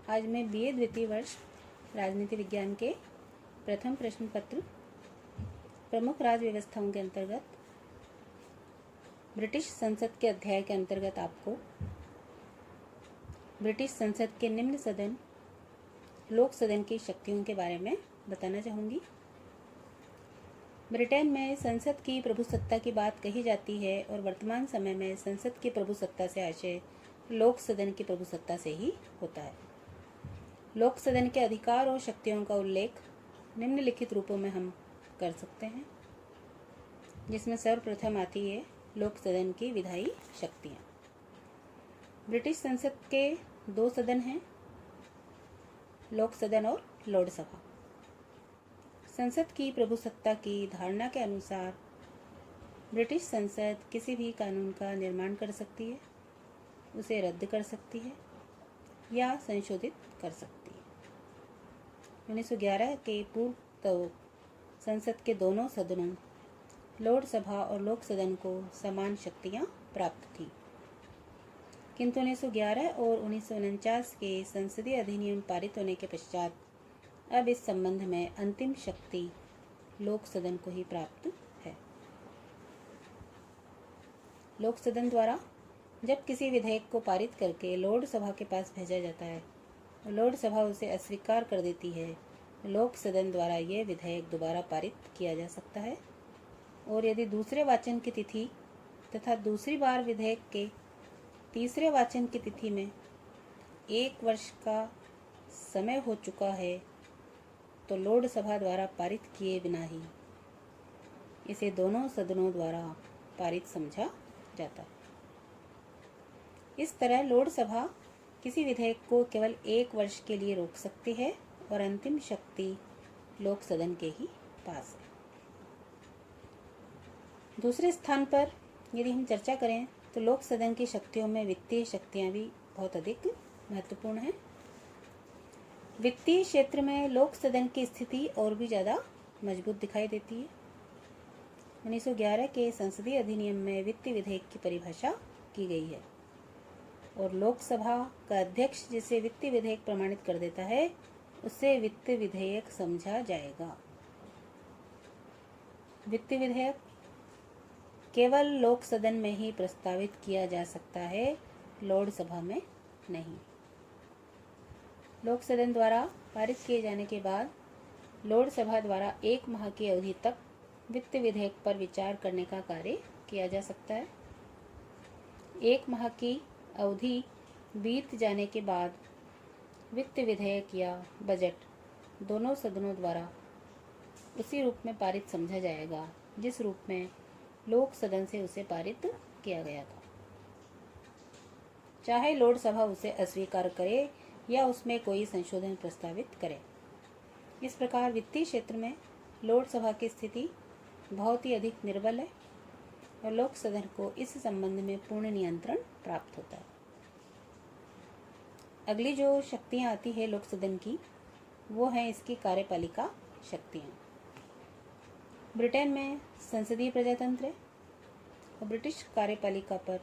आज मैं बीए द्वितीय वर्ष राजनीति विज्ञान के प्रथम प्रश्न पत्र प्रमुख राज्य व्यवस्थाओं के अंतर्गत ब्रिटिश संसद के अध्याय के अंतर्गत आपको ब्रिटिश संसद के निम्न सदन लोक सदन की शक्तियों के बारे में बताना चाहूँगी। ब्रिटेन में संसद की प्रभुसत्ता की बात कही जाती है और वर्तमान समय में संसद की प्रभुसत्ता से आशय लोक सदन की प्रभुसत्ता से ही होता है। लोक सदन के अधिकार और शक्तियों का उल्लेख निम्नलिखित रूपों में हम कर सकते हैं, जिसमें सर्वप्रथम आती है लोक सदन की विधायी शक्तियाँ। ब्रिटिश संसद के दो सदन हैं, लोक सदन और लॉर्ड सभा। संसद की प्रभुसत्ता की धारणा के अनुसार ब्रिटिश संसद किसी भी कानून का निर्माण कर सकती है, उसे रद्द कर सकती है या संशोधित कर सकती है। 1911 के पूर्व तो संसद के दोनों सदनों लॉर्ड सभा और लोक सदन को समान शक्तियां प्राप्त थी, किंतु 1911 और 1949 के संसदीय अधिनियम पारित होने के पश्चात अब इस संबंध में अंतिम शक्ति लोक सदन को ही प्राप्त है। लोक सदन द्वारा जब किसी विधेयक को पारित करके लॉर्ड सभा के पास भेजा जाता है और लॉर्ड सभा उसे अस्वीकार कर देती है, लोक सदन द्वारा यह विधेयक दोबारा पारित किया जा सकता है और यदि दूसरे वाचन की तिथि तथा दूसरी बार विधेयक के तीसरे वाचन की तिथि में 1 वर्ष का समय हो चुका है तो लॉर्ड सभा द्वारा पारित किए बिना ही इसे दोनों सदनों द्वारा पारित समझा जाता है। इस तरह लॉर्ड सभा किसी विधेयक को केवल 1 वर्ष के लिए रोक सकती है और अंतिम शक्ति लोक सदन के ही पास है। दूसरे स्थान पर यदि हम चर्चा करें तो लोक सदन की शक्तियों में वित्तीय शक्तियां भी बहुत अधिक महत्वपूर्ण हैं। वित्तीय क्षेत्र में लोक सदन की स्थिति और भी ज़्यादा मजबूत दिखाई देती है। 1911 के संसदीय अधिनियम में वित्तीय विधेयक की परिभाषा की गई है और लोकसभा का अध्यक्ष जिसे वित्तीय विधेयक प्रमाणित कर देता है उसे वित्तीय विधेयक समझा जाएगा। वित्तीय विधेयक केवल लोक सदन में ही प्रस्तावित किया जा सकता है, लॉर्ड सभा में नहीं। लोक सदन द्वारा पारित किए जाने के बाद लॉर्ड सभा द्वारा 1 माह की अवधि तक वित्त विधेयक पर विचार करने का कार्य किया जा सकता है। 1 माह की अवधि बीत जाने के बाद वित्त विधेयक या बजट दोनों सदनों द्वारा उसी रूप में पारित समझा जाएगा जिस रूप में लोक सदन से उसे पारित किया गया था, चाहे लॉर्ड सभा उसे अस्वीकार करे या उसमें कोई संशोधन प्रस्तावित करे। इस प्रकार वित्तीय क्षेत्र में लॉर्ड सभा की स्थिति बहुत ही अधिक निर्बल है और लोक सदन को इस संबंध में पूर्ण नियंत्रण प्राप्त होता है। अगली जो शक्तियाँ आती है लोक सदन की, वो हैं इसकी कार्यपालिका शक्तियाँ। ब्रिटेन में संसदीय प्रजातंत्र है और ब्रिटिश कार्यपालिका पर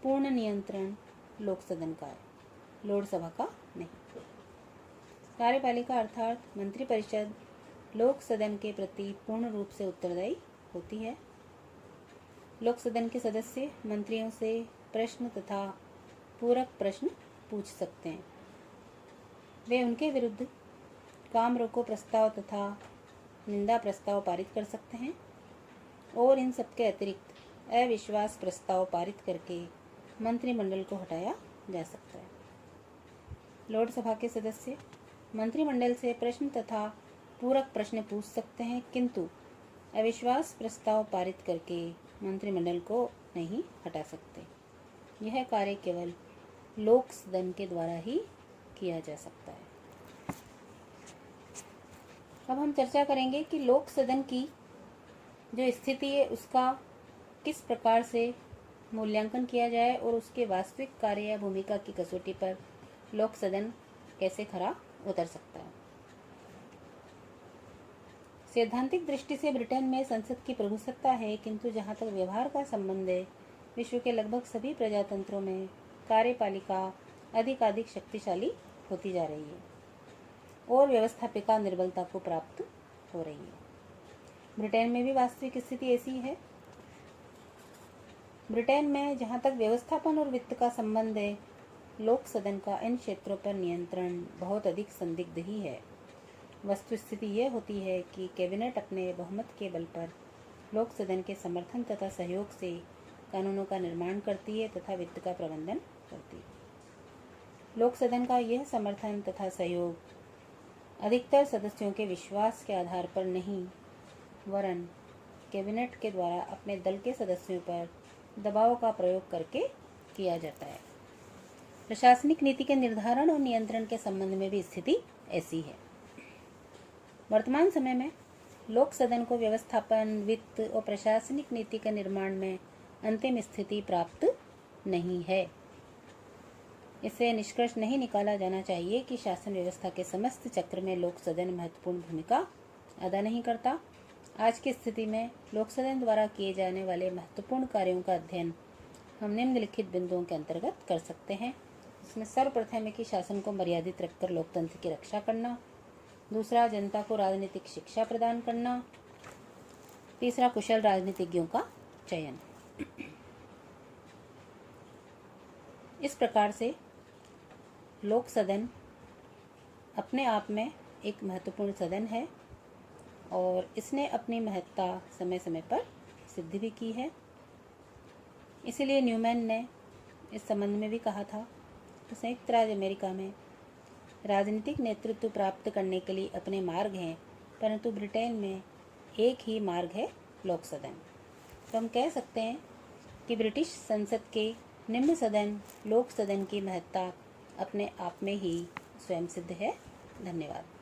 पूर्ण नियंत्रण लोक सदन का है, लॉर्ड सभा का नहीं। कार्यपालिका अर्थात मंत्रिपरिषद लोक सदन के प्रति पूर्ण रूप से उत्तरदायी होती है। लोक सदन के सदस्य मंत्रियों से प्रश्न तथा पूरक प्रश्न पूछ सकते हैं। वे उनके विरुद्ध काम रोको प्रस्ताव तथा निंदा प्रस्ताव पारित कर सकते हैं और इन सबके अतिरिक्त अविश्वास प्रस्ताव पारित करके मंत्रिमंडल को हटाया जा सकता है। लॉर्ड सभा के सदस्य मंत्रिमंडल से प्रश्न तथा पूरक प्रश्न पूछ सकते हैं, किंतु अविश्वास प्रस्ताव पारित करके मंत्रिमंडल को नहीं हटा सकते। यह कार्य केवल लोक सदन के द्वारा ही किया जा सकता है। अब हम चर्चा करेंगे कि लोक सदन की जो स्थिति है उसका किस प्रकार से मूल्यांकन किया जाए और उसके वास्तविक कार्य या भूमिका की कसौटी पर लोक सदन कैसे खरा उतर सकता है। सैद्धांतिक दृष्टि से ब्रिटेन में संसद की प्रभुसत्ता है, किंतु जहाँ तक व्यवहार का संबंध है विश्व के लगभग सभी प्रजातंत्रों में कार्यपालिका अधिक शक्तिशाली होती जा रही है और व्यवस्थापिका निर्बलता को प्राप्त हो रही है। ब्रिटेन में भी वास्तविक स्थिति ऐसी है। ब्रिटेन में जहाँ तक व्यवस्थापन और वित्त का संबंध है, लोक सदन का इन क्षेत्रों पर नियंत्रण बहुत अधिक संदिग्ध ही है। वस्तुस्थिति यह होती है कि कैबिनेट अपने बहुमत के बल पर लोक सदन के समर्थन तथा सहयोग से कानूनों का निर्माण करती है तथा वित्त का प्रबंधन करती है। लोक सदन का यह समर्थन तथा सहयोग अधिकतर सदस्यों के विश्वास के आधार पर नहीं, वरन कैबिनेट के द्वारा अपने दल के सदस्यों पर दबाव का प्रयोग करके किया जाता है। प्रशासनिक नीति के निर्धारण और नियंत्रण के संबंध में भी स्थिति ऐसी है। वर्तमान समय में लोक सदन को व्यवस्थापन, वित्त और प्रशासनिक नीति के निर्माण में अंतिम स्थिति प्राप्त नहीं है। इससे निष्कर्ष नहीं निकाला जाना चाहिए कि शासन व्यवस्था के समस्त चक्र में लोक सदन महत्वपूर्ण भूमिका अदा नहीं करता। आज की स्थिति में लोक सदन द्वारा किए जाने वाले महत्वपूर्ण कार्यों का अध्ययन हम निम्नलिखित बिंदुओं के अंतर्गत कर सकते हैं। इसमें सर्वप्रथम है कि शासन को मर्यादित रखकर लोकतंत्र की रक्षा करना। दूसरा, जनता को राजनीतिक शिक्षा प्रदान करना। तीसरा, कुशल राजनीतिज्ञों का चयन। इस प्रकार से लोक सदन अपने आप में एक महत्वपूर्ण सदन है और इसने अपनी महत्ता समय समय पर सिद्ध भी की है। इसीलिए न्यूमैन ने इस संबंध में भी कहा था कि संयुक्त राज्य अमेरिका में राजनीतिक नेतृत्व प्राप्त करने के लिए अपने मार्ग हैं, परंतु ब्रिटेन में एक ही मार्ग है, लोक सदन। तो हम कह सकते हैं कि ब्रिटिश संसद के निम्न सदन लोक सदन की महत्ता अपने आप में ही स्वयं सिद्ध है। धन्यवाद।